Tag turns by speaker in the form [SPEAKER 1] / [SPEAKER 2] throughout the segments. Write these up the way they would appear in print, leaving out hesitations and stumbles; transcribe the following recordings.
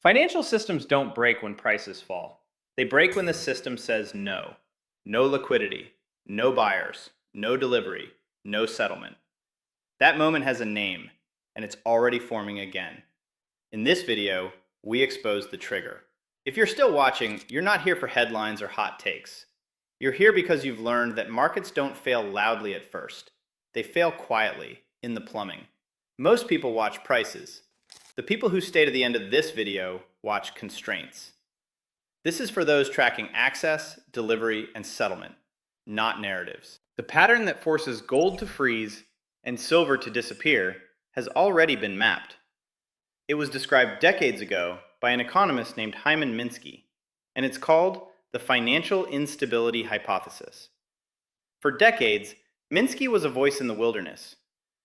[SPEAKER 1] Financial systems don't break when prices fall. They break when the system says no. No liquidity, no buyers, no delivery, no settlement. That moment has a name, and it's already forming again. In this video, we expose the trigger. If you're still watching, you're not here for headlines or hot takes. You're here because you've learned that markets don't fail loudly at first. They fail quietly, in the plumbing. Most people watch prices. The people who stay to the end of this video watch constraints. This is for those tracking access, delivery, and settlement, not narratives. The pattern that forces gold to freeze and silver to disappear has already been mapped. It was described decades ago by an economist named Hyman Minsky, and it's called the financial instability hypothesis. For decades, Minsky was a voice in the wilderness.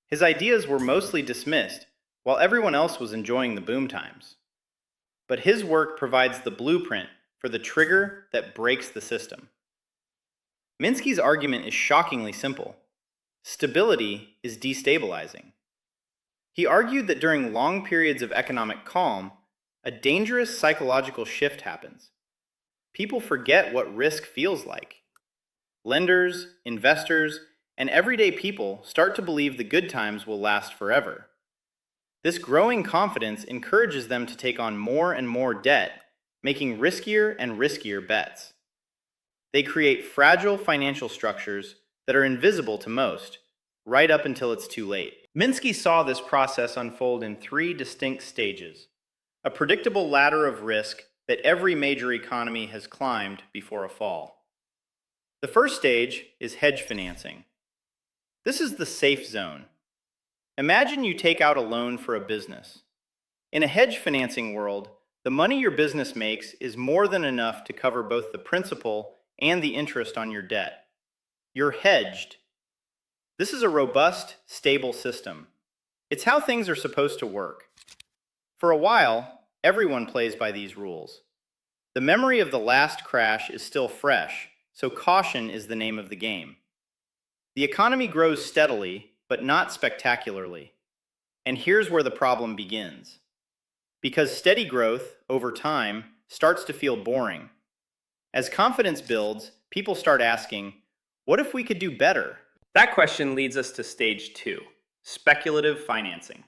[SPEAKER 1] His ideas were mostly dismissed, while everyone else was enjoying the boom times. But his work provides the blueprint for the trigger that breaks the system. Minsky's argument is shockingly simple. Stability is destabilizing. He argued that during long periods of economic calm, a dangerous psychological shift happens. People forget what risk feels like. Lenders, investors, and everyday people start to believe the good times will last forever. This growing confidence encourages them to take on more and more debt, making riskier and riskier bets. They create fragile financial structures that are invisible to most, right up until it's too late. Minsky saw this process unfold in three distinct stages, a predictable ladder of risk that every major economy has climbed before a fall. The first stage is hedge financing. This is the safe zone. Imagine you take out a loan for a business. In a hedge financing world, the money your business makes is more than enough to cover both the principal and the interest on your debt. You're hedged. This is a robust, stable system. It's how things are supposed to work. For a while, everyone plays by these rules. The memory of the last crash is still fresh, so caution is the name of the game. The economy grows steadily, but not spectacularly. And here's where the problem begins. Because steady growth, over time, starts to feel boring. As confidence builds, people start asking, what if we could do better? That question leads us to stage 2, speculative financing.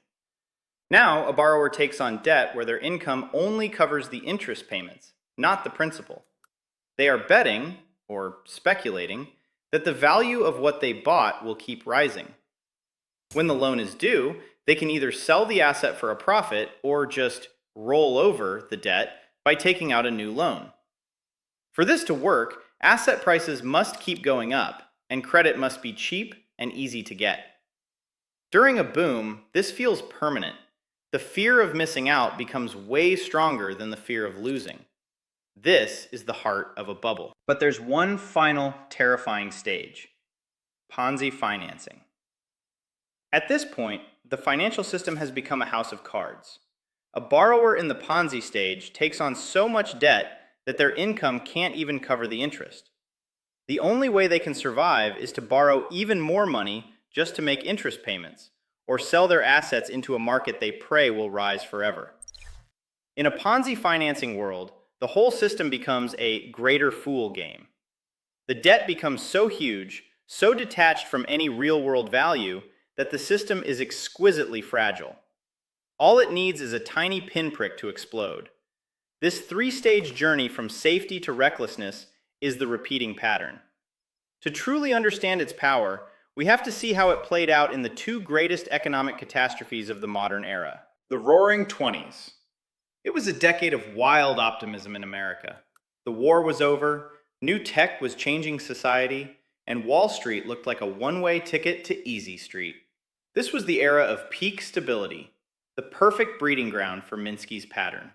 [SPEAKER 1] Now, a borrower takes on debt where their income only covers the interest payments, not the principal. They are betting, or speculating, that the value of what they bought will keep rising. When the loan is due, they can either sell the asset for a profit or just roll over the debt by taking out a new loan. For this to work, asset prices must keep going up, and credit must be cheap and easy to get. During a boom, this feels permanent. The fear of missing out becomes way stronger than the fear of losing. This is the heart of a bubble. But there's one final terrifying stage: Ponzi financing. At this point, the financial system has become a house of cards. A borrower in the Ponzi stage takes on so much debt that their income can't even cover the interest. The only way they can survive is to borrow even more money just to make interest payments, or sell their assets into a market they pray will rise forever. In a Ponzi financing world, the whole system becomes a greater fool game. The debt becomes so huge, so detached from any real-world value, that the system is exquisitely fragile. All it needs is a tiny pinprick to explode. This three-stage journey from safety to recklessness is the repeating pattern. To truly understand its power, we have to see how it played out in the two greatest economic catastrophes of the modern era. The Roaring '20s. It was a decade of wild optimism in America. The war was over, new tech was changing society, and Wall Street looked like a one-way ticket to Easy Street. This was the era of peak stability, the perfect breeding ground for Minsky's pattern.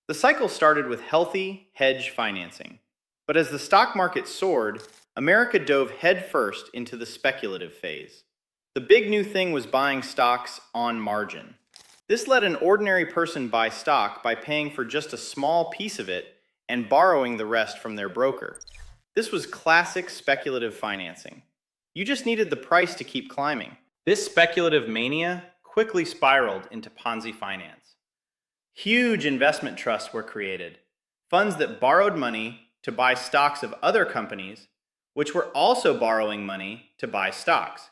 [SPEAKER 1] The cycle started with healthy hedge financing. But as the stock market soared, America dove headfirst into the speculative phase. The big new thing was buying stocks on margin. This let an ordinary person buy stock by paying for just a small piece of it and borrowing the rest from their broker. This was classic speculative financing. You just needed the price to keep climbing. This speculative mania quickly spiraled into Ponzi finance. Huge investment trusts were created, funds that borrowed money to buy stocks of other companies, which were also borrowing money to buy stocks.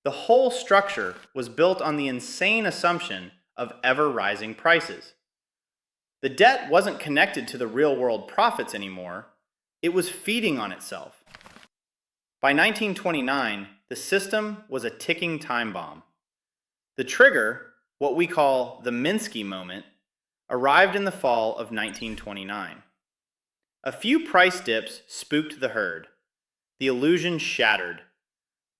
[SPEAKER 1] The whole structure was built on the insane assumption of ever-rising prices. The debt wasn't connected to the real-world profits anymore. It was feeding on itself. By 1929, the system was a ticking time bomb. The trigger, what we call the Minsky moment, arrived in the fall of 1929. A few price dips spooked the herd. The illusion shattered.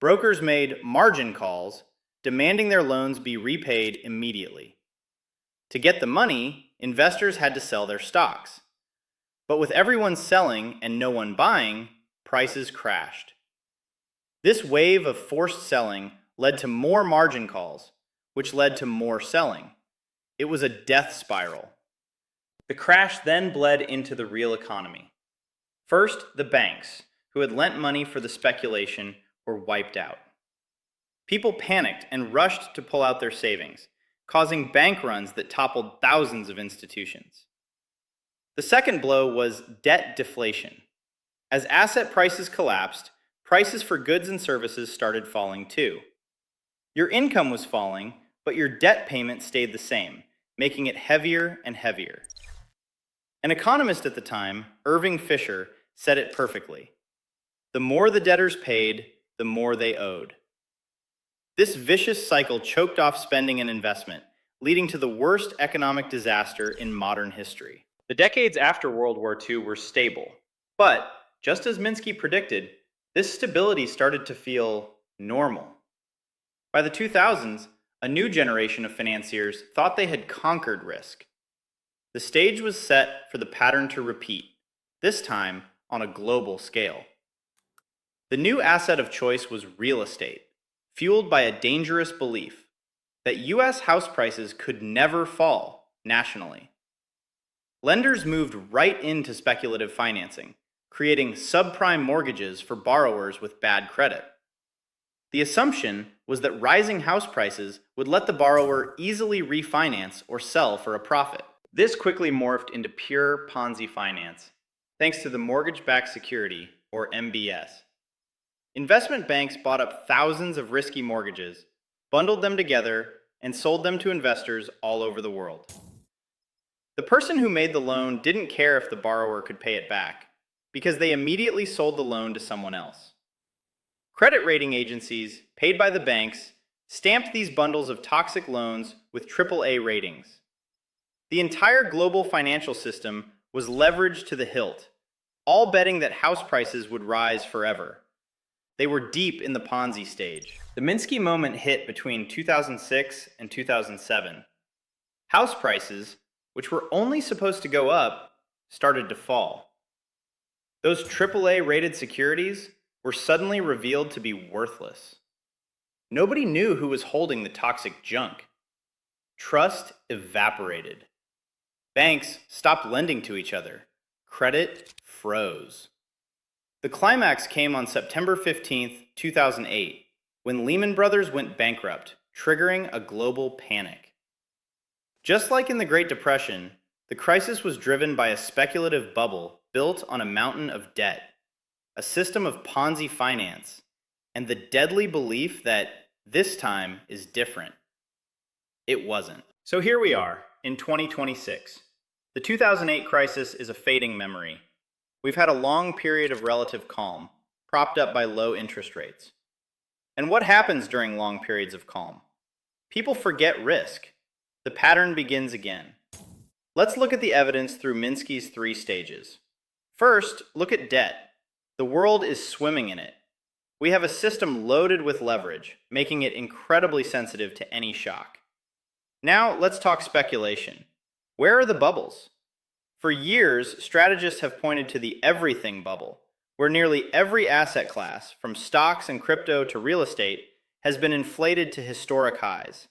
[SPEAKER 1] Brokers made margin calls, demanding their loans be repaid immediately. To get the money, investors had to sell their stocks. But with everyone selling and no one buying, prices crashed. This wave of forced selling led to more margin calls, which led to more selling. It was a death spiral. The crash then bled into the real economy. First, the banks, who had lent money for the speculation, were wiped out. People panicked and rushed to pull out their savings, causing bank runs that toppled thousands of institutions. The second blow was debt deflation. As asset prices collapsed, prices for goods and services started falling too. Your income was falling, but your debt payment stayed the same, making it heavier and heavier. An economist at the time, Irving Fisher, said it perfectly. The more the debtors paid, the more they owed. This vicious cycle choked off spending and investment, leading to the worst economic disaster in modern history. The decades after World War II were stable, but just as Minsky predicted, this stability started to feel normal. By the 2000s, a new generation of financiers thought they had conquered risk. The stage was set for the pattern to repeat, this time on a global scale. The new asset of choice was real estate, fueled by a dangerous belief that U.S. house prices could never fall nationally. Lenders moved right into speculative financing, creating subprime mortgages for borrowers with bad credit. The assumption was that rising house prices would let the borrower easily refinance or sell for a profit. This quickly morphed into pure Ponzi finance, thanks to the mortgage-backed security, or MBS. Investment banks bought up thousands of risky mortgages, bundled them together, and sold them to investors all over the world. The person who made the loan didn't care if the borrower could pay it back, because they immediately sold the loan to someone else. Credit rating agencies, paid by the banks, stamped these bundles of toxic loans with AAA ratings. The entire global financial system was leveraged to the hilt, all betting that house prices would rise forever. They were deep in the Ponzi stage. The Minsky moment hit between 2006 and 2007. House prices, which were only supposed to go up, started to fall. Those AAA-rated securities were suddenly revealed to be worthless. Nobody knew who was holding the toxic junk. Trust evaporated. Banks stopped lending to each other. Credit froze. The climax came on September 15, 2008, when Lehman Brothers went bankrupt, triggering a global panic. Just like in the Great Depression, the crisis was driven by a speculative bubble built on a mountain of debt, a system of Ponzi finance, and the deadly belief that this time is different. It wasn't. So here we are, in 2026. The 2008 crisis is a fading memory. We've had a long period of relative calm, propped up by low interest rates. And what happens during long periods of calm? People forget risk. The pattern begins again. Let's look at the evidence through Minsky's 3 stages. First, look at debt. The world is swimming in it. We have a system loaded with leverage, making it incredibly sensitive to any shock. Now, let's talk speculation. Where are the bubbles? For years, strategists have pointed to the everything bubble, where nearly every asset class, from stocks and crypto to real estate, has been inflated to historic highs.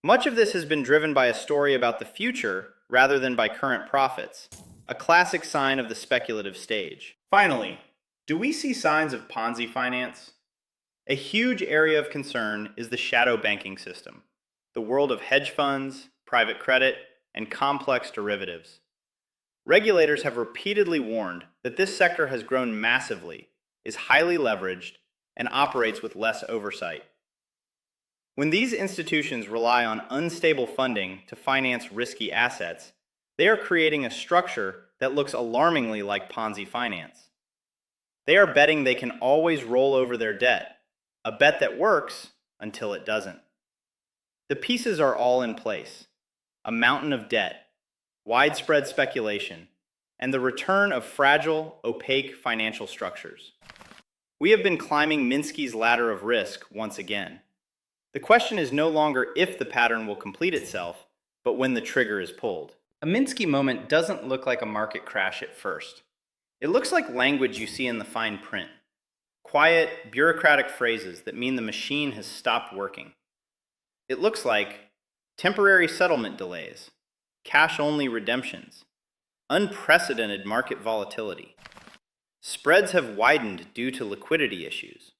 [SPEAKER 1] Much of this has been driven by a story about the future rather than by current profits, a classic sign of the speculative stage. Finally, do we see signs of Ponzi finance? A huge area of concern is the shadow banking system, the world of hedge funds, private credit, and complex derivatives. Regulators have repeatedly warned that this sector has grown massively, is highly leveraged, and operates with less oversight. When these institutions rely on unstable funding to finance risky assets, they are creating a structure that looks alarmingly like Ponzi finance. They are betting they can always roll over their debt, a bet that works until it doesn't. The pieces are all in place: a mountain of debt, widespread speculation, and the return of fragile, opaque financial structures. We have been climbing Minsky's ladder of risk once again. The question is no longer if the pattern will complete itself, but when the trigger is pulled. A Minsky moment doesn't look like a market crash at first. It looks like language you see in the fine print. Quiet, bureaucratic phrases that mean the machine has stopped working. It looks like temporary settlement delays, cash-only redemptions, unprecedented market volatility. Spreads have widened due to liquidity issues.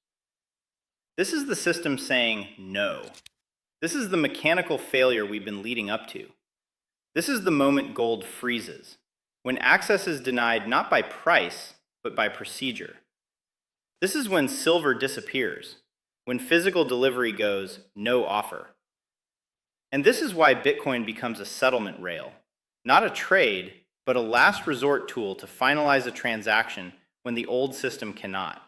[SPEAKER 1] This is the system saying no. This is the mechanical failure we've been leading up to. This is the moment gold freezes, when access is denied not by price, but by procedure. This is when silver disappears, when physical delivery goes no offer. And this is why Bitcoin becomes a settlement rail, not a trade, but a last resort tool to finalize a transaction when the old system cannot.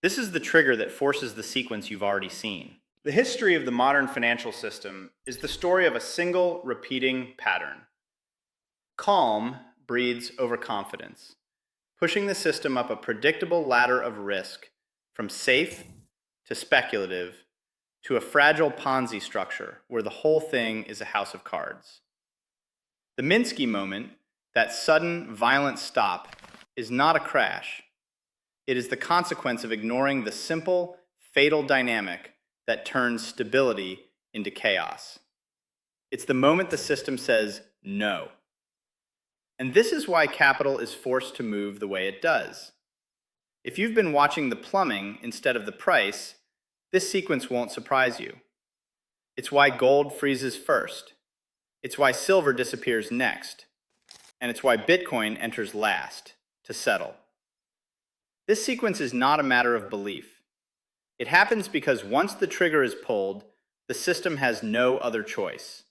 [SPEAKER 1] This is the trigger that forces the sequence you've already seen. The history of the modern financial system is the story of a single repeating pattern. Calm breeds overconfidence, pushing the system up a predictable ladder of risk from safe to speculative to a fragile Ponzi structure where the whole thing is a house of cards. The Minsky moment, that sudden, violent stop, is not a crash. It is the consequence of ignoring the simple, fatal dynamic that turns stability into chaos. It's the moment the system says no. And this is why capital is forced to move the way it does. If you've been watching the plumbing instead of the price, this sequence won't surprise you. It's why gold freezes first. It's why silver disappears next. And it's why Bitcoin enters last, to settle. This sequence is not a matter of belief. It happens because once the trigger is pulled, the system has no other choice.